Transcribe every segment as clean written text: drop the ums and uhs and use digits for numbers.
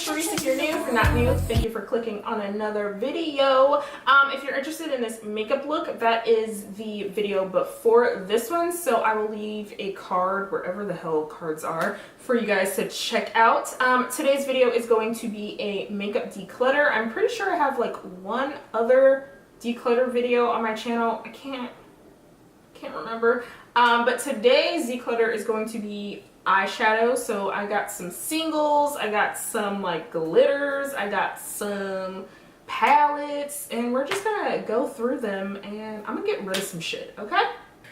Sharice if you're new. If you're not new, thank you for clicking on another video. If you're interested in this makeup look, that is the video before this one. So I will leave a card wherever the hell cards are for you guys to check out. Today's video is going to be a makeup declutter. I'm pretty sure I have like one other declutter video on my channel. I can't remember. But today's declutter is going to be eyeshadow. So I got some singles, I got some like glitters, I got some palettes, and we're just gonna go through them and I'm gonna get rid of some shit, okay?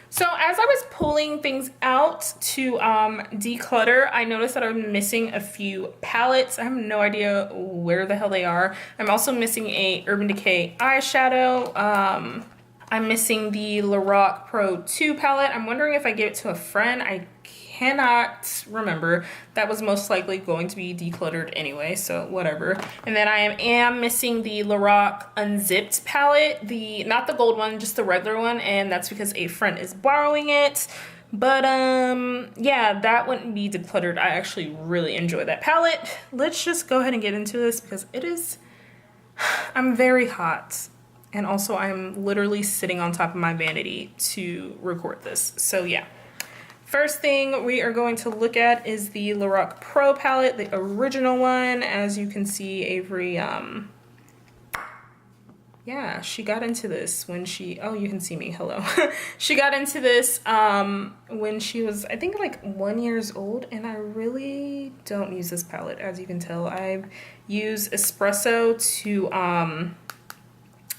So as I was pulling things out to declutter, I noticed that I'm missing a few palettes. I have no idea where the hell they are. I'm also missing a Urban Decay eyeshadow. I'm missing the Lorac Pro 2 palette. I'm wondering if I gave it to a friend. I cannot remember. That was most likely going to be decluttered anyway, so whatever. And then I am missing the Lorac Unzipped palette, not the gold one, just the regular one, and that's because a friend is borrowing it. But yeah, that wouldn't be decluttered. I actually really enjoy that palette. Let's just go ahead and get into this because I'm very hot. And also I'm literally sitting on top of my vanity to record this. So yeah. First thing we are going to look at is the Lorac Pro palette, the original one. As you can see, Avery, yeah, she got into this when oh, you can see me, hello. She got into this when she was, I think, like 1 year old, and I really don't use this palette, as you can tell. I've used Espresso to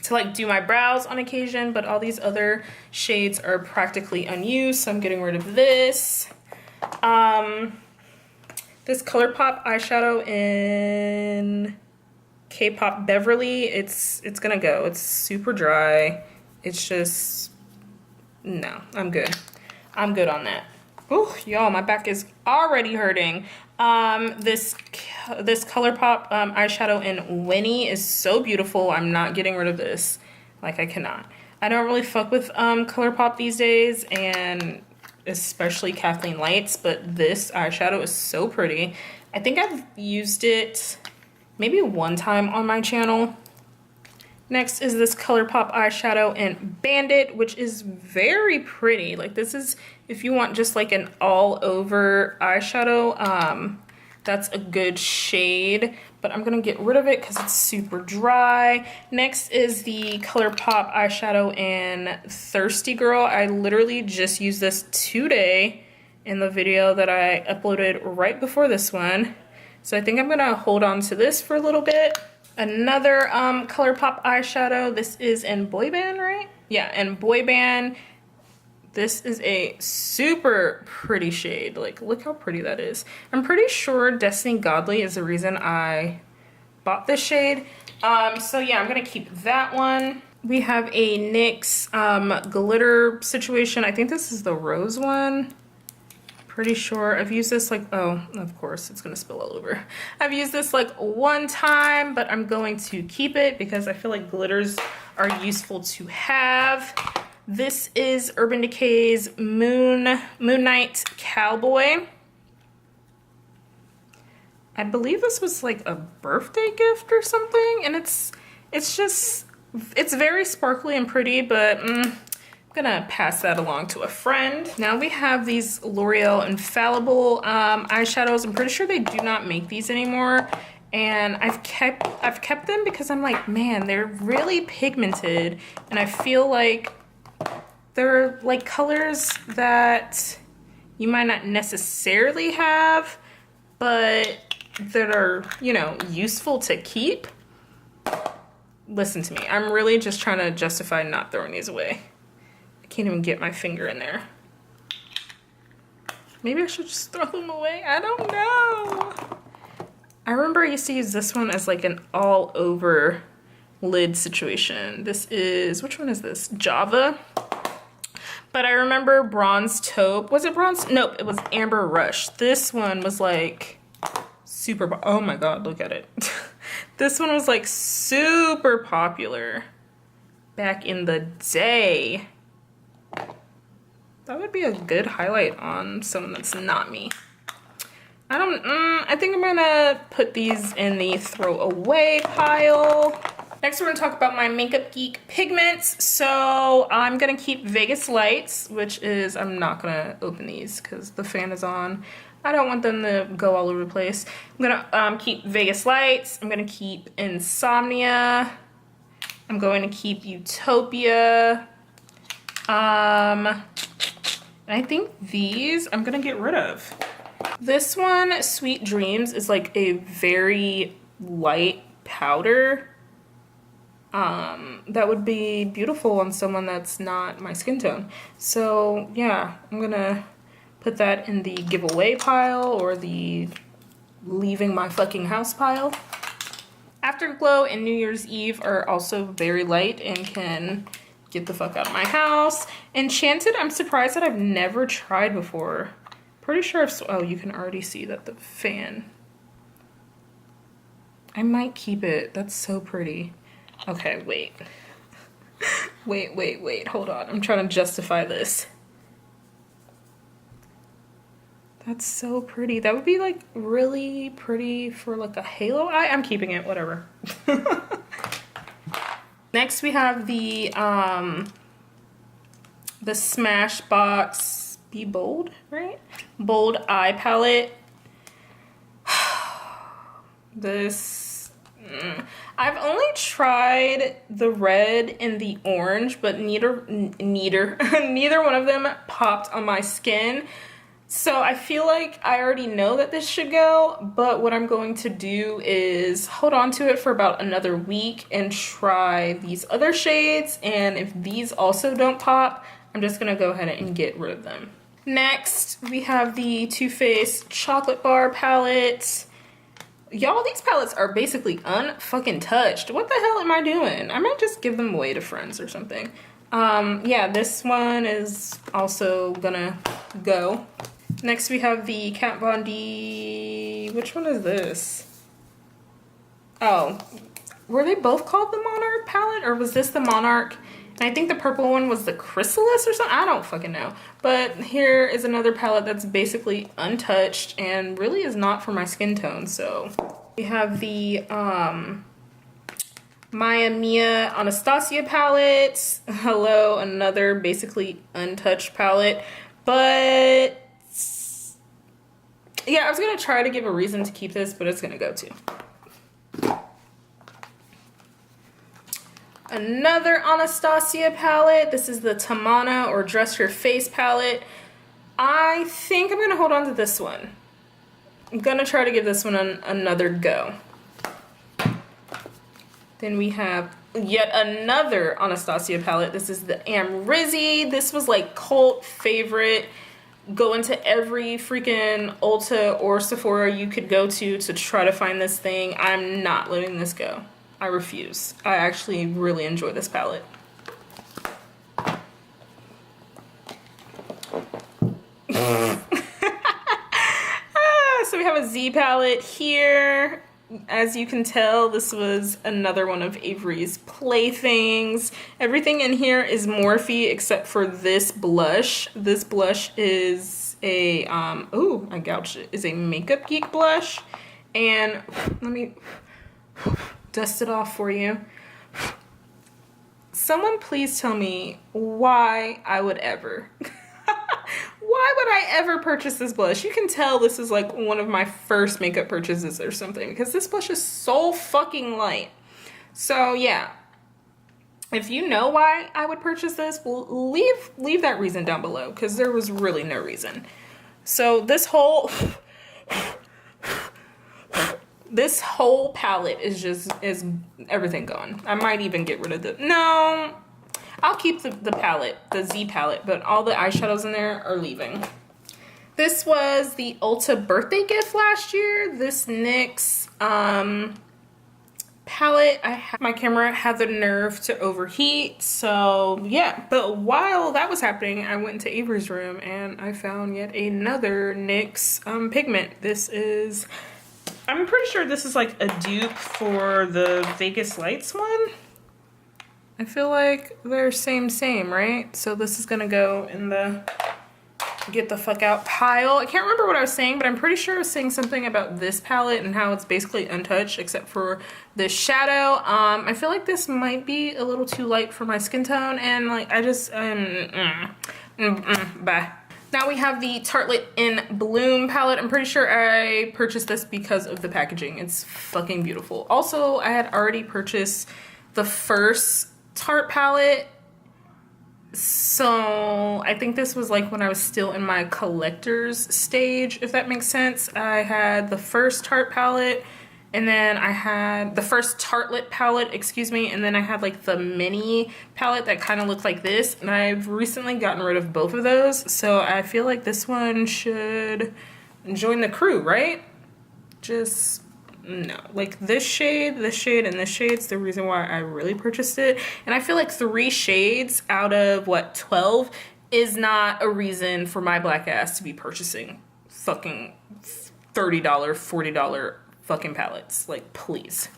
like do my brows on occasion, but all these other shades are practically unused, so I'm getting rid of this. This ColourPop eyeshadow in K-Pop Beverly, it's gonna go. It's super dry. It's just, no, I'm good. I'm good on that. Ooh, y'all, my back is already hurting. This ColourPop eyeshadow in Weenie is so beautiful. I'm not getting rid of this. Like, I cannot. I don't really fuck with ColourPop these days, and especially Kathleen Lights, but this eyeshadow is so pretty. I think I've used it maybe one time on my channel. Next is this ColourPop eyeshadow in Bandit, which is very pretty. Like, this is, if you want just like an all over eyeshadow, that's a good shade, but I'm gonna get rid of it because it's super dry. Next is the ColourPop eyeshadow in Thirsty Girl. I literally just used this today in the video that I uploaded right before this one. So I think I'm gonna hold on to this for a little bit. Another ColourPop eyeshadow. This is in Boy Band, right? Yeah, in Boy Band. This is a super pretty shade. Like, look how pretty that is. I'm pretty sure Destiny Godly is the reason I bought this shade. So yeah, I'm gonna keep that one. We have a NYX glitter situation. I think this is the rose one. Pretty sure I've used this like, oh, of course it's gonna spill all over. I've used this like one time, but I'm going to keep it because I feel like glitters are useful to have. This is Urban Decay's Moon Night Cowboy. I believe this was like a birthday gift or something, and it's very sparkly and pretty, but gonna pass that along to a friend. Now we have these L'Oreal Infallible eyeshadows. I'm pretty sure they do not make these anymore, and I've kept them because I'm like, man, they're really pigmented, and I feel like they're like colors that you might not necessarily have, but that are, you know, useful to keep. Listen to me, I'm really just trying to justify not throwing these away. I can't even get my finger in there. Maybe I should just throw them away. I don't know. I remember I used to use this one as like an all over lid situation. This is, which one is this? Java. But I remember Bronze Taupe. Was it Bronze? Nope, it was Amber Rush. This one was like super, oh my God, look at it. This one was like super popular back in the day. That would be a good highlight on someone that's not me. I think I'm gonna put these in the throw away pile. Next, we're gonna talk about my Makeup Geek pigments. So I'm gonna keep Vegas Lights, which is, I'm not gonna open these because the fan is on. I don't want them to go all over the place. I'm gonna keep Vegas Lights. I'm gonna keep Insomnia. I'm going to keep Utopia. I think these I'm gonna get rid of. This one, Sweet Dreams, is like a very light powder. That would be beautiful on someone that's not my skin tone. So yeah, I'm gonna put that in the giveaway pile or the leaving my fucking house pile. Afterglow and New Year's Eve are also very light and can get the fuck out of my house. Enchanted, I'm surprised that I've never tried before. Pretty sure I've, oh, you can already see that the fan. I might keep it, that's so pretty. Okay, wait. wait, hold on. I'm trying to justify this. That's so pretty. That would be like really pretty for like a halo eye. I'm keeping it, whatever. Next we have the Smashbox Be Bold, right? Bold Eye Palette. This, I've only tried the red and the orange, but neither one of them popped on my skin. So I feel like I already know that this should go, but what I'm going to do is hold on to it for about another week and try these other shades. And if these also don't pop, I'm just gonna go ahead and get rid of them. Next, we have the Too Faced Chocolate Bar palette. Y'all, these palettes are basically unfucking touched. What the hell am I doing? I might just give them away to friends or something. Yeah, this one is also gonna go. Next we have the Kat Von D, which one is this? Oh, were they both called the Monarch palette, or was this the Monarch? And I think the purple one was the Chrysalis or something, I don't fucking know. But here is another palette that's basically untouched and really is not for my skin tone. So we have the Maya Mia Anastasia palette. Hello, another basically untouched palette. But yeah, I was gonna try to give a reason to keep this, but it's gonna go too. Another Anastasia palette. This is the Tamana or Dress Your Face palette. I think I'm gonna hold on to this one. I'm gonna try to give this one another go. Then we have yet another Anastasia palette. This is the Amrizzi. This was like cult favorite. Go into every freaking Ulta or Sephora you could go to try to find this thing. I'm not letting this go. I refuse. I actually really enjoy this palette. So we have a Z palette here. As you can tell, this was another one of Avery's playthings. Everything in here is Morphe except for this blush. This blush is a, ooh, I gouged it, is a Makeup Geek blush. And let me dust it off for you. Someone please tell me why I would ever. Why would I ever purchase this blush? You can tell this is like one of my first makeup purchases or something because this blush is so fucking light. So yeah, if you know why I would purchase this, well, leave that reason down below because there was really no reason. So this whole palette is everything gone. I might even get rid of the, no, I'll keep the palette, the Z palette, but all the eyeshadows in there are leaving. This was the Ulta birthday gift last year. This NYX palette. My camera had the nerve to overheat, so yeah. But while that was happening, I went into Avery's room and I found yet another NYX pigment. This is, I'm pretty sure this is like a dupe for the Vegas Lights one. I feel like they're same, right? So this is gonna go in the get the fuck out pile. I can't remember what I was saying, but I'm pretty sure I was saying something about this palette and how it's basically untouched except for the shadow. I feel like this might be a little too light for my skin tone, and like I just bye. Now we have the Tarte in Bloom palette. I'm pretty sure I purchased this because of the packaging. It's fucking beautiful. Also, I had already purchased the first Tarte palette, so I think this was like when I was still in my collector's stage, if that makes sense. I had the first Tarte palette, and then I had the first Tartelette palette, excuse me, and then I had like the mini palette that kind of looked like this, and I've recently gotten rid of both of those, so I feel like this one should join the crew, right? Just no, like this shade, and this shade's the reason why I really purchased it. And I feel like 3 shades out of what, 12 is not a reason for my black ass to be purchasing fucking $30, $40 fucking palettes. Like, please.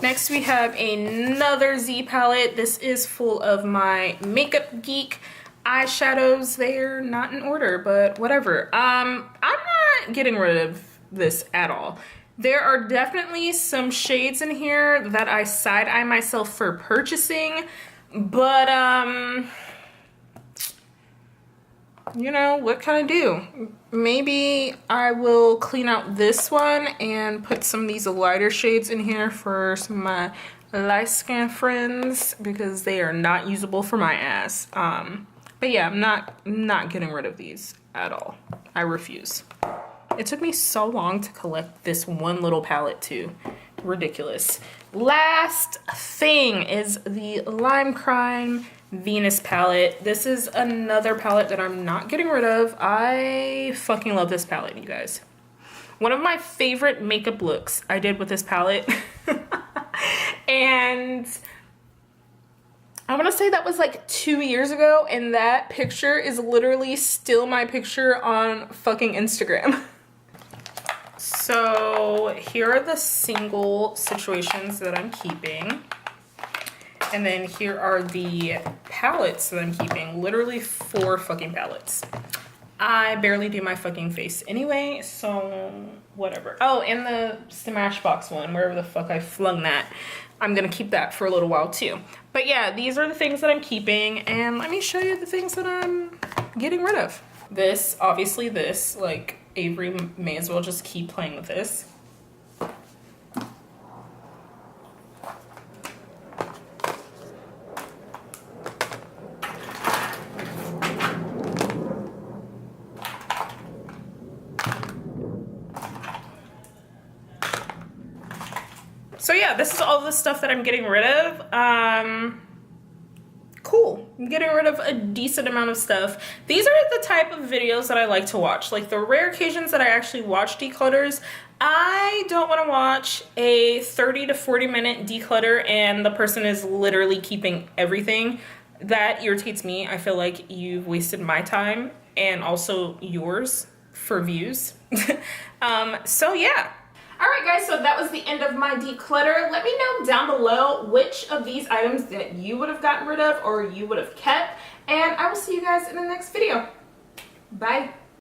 Next we have another Z palette. This is full of my Makeup Geek eyeshadows. They're not in order, but whatever. I'm not getting rid of this at all. There are definitely some shades in here that I side-eye myself for purchasing, but you know, what can I do? Maybe I will clean out this one and put some of these lighter shades in here for some of my light skin friends, because they are not usable for my ass. But yeah, I'm not getting rid of these at all. I refuse. It took me so long to collect this one little palette too. Ridiculous. Last thing is the Lime Crime Venus palette. This is another palette that I'm not getting rid of. I fucking love this palette, you guys. One of my favorite makeup looks I did with this palette. And I want to say that was like 2 years ago, and that picture is literally still my picture on fucking Instagram. So here are the single situations that I'm keeping. And then here are the palettes that I'm keeping. Literally 4 fucking palettes. I barely do my fucking face anyway, so whatever. Oh, and the Smashbox one, wherever the fuck I flung that. I'm gonna keep that for a little while too. But yeah, these are the things that I'm keeping, and let me show you the things that I'm getting rid of. This, obviously this, like, Avery may as well just keep playing with this. So yeah, this is all the stuff that I'm getting rid of. Cool. I'm getting rid of a decent amount of stuff. These are the type of videos that I like to watch. Like, the rare occasions that I actually watch declutters, I don't want to watch a 30 to 40 minute declutter and the person is literally keeping everything. That irritates me. I feel like you've wasted my time and also yours for views. So yeah. Alright guys, so that was the end of my declutter. Let me know down below which of these items that you would have gotten rid of or you would have kept. And I will see you guys in the next video. Bye.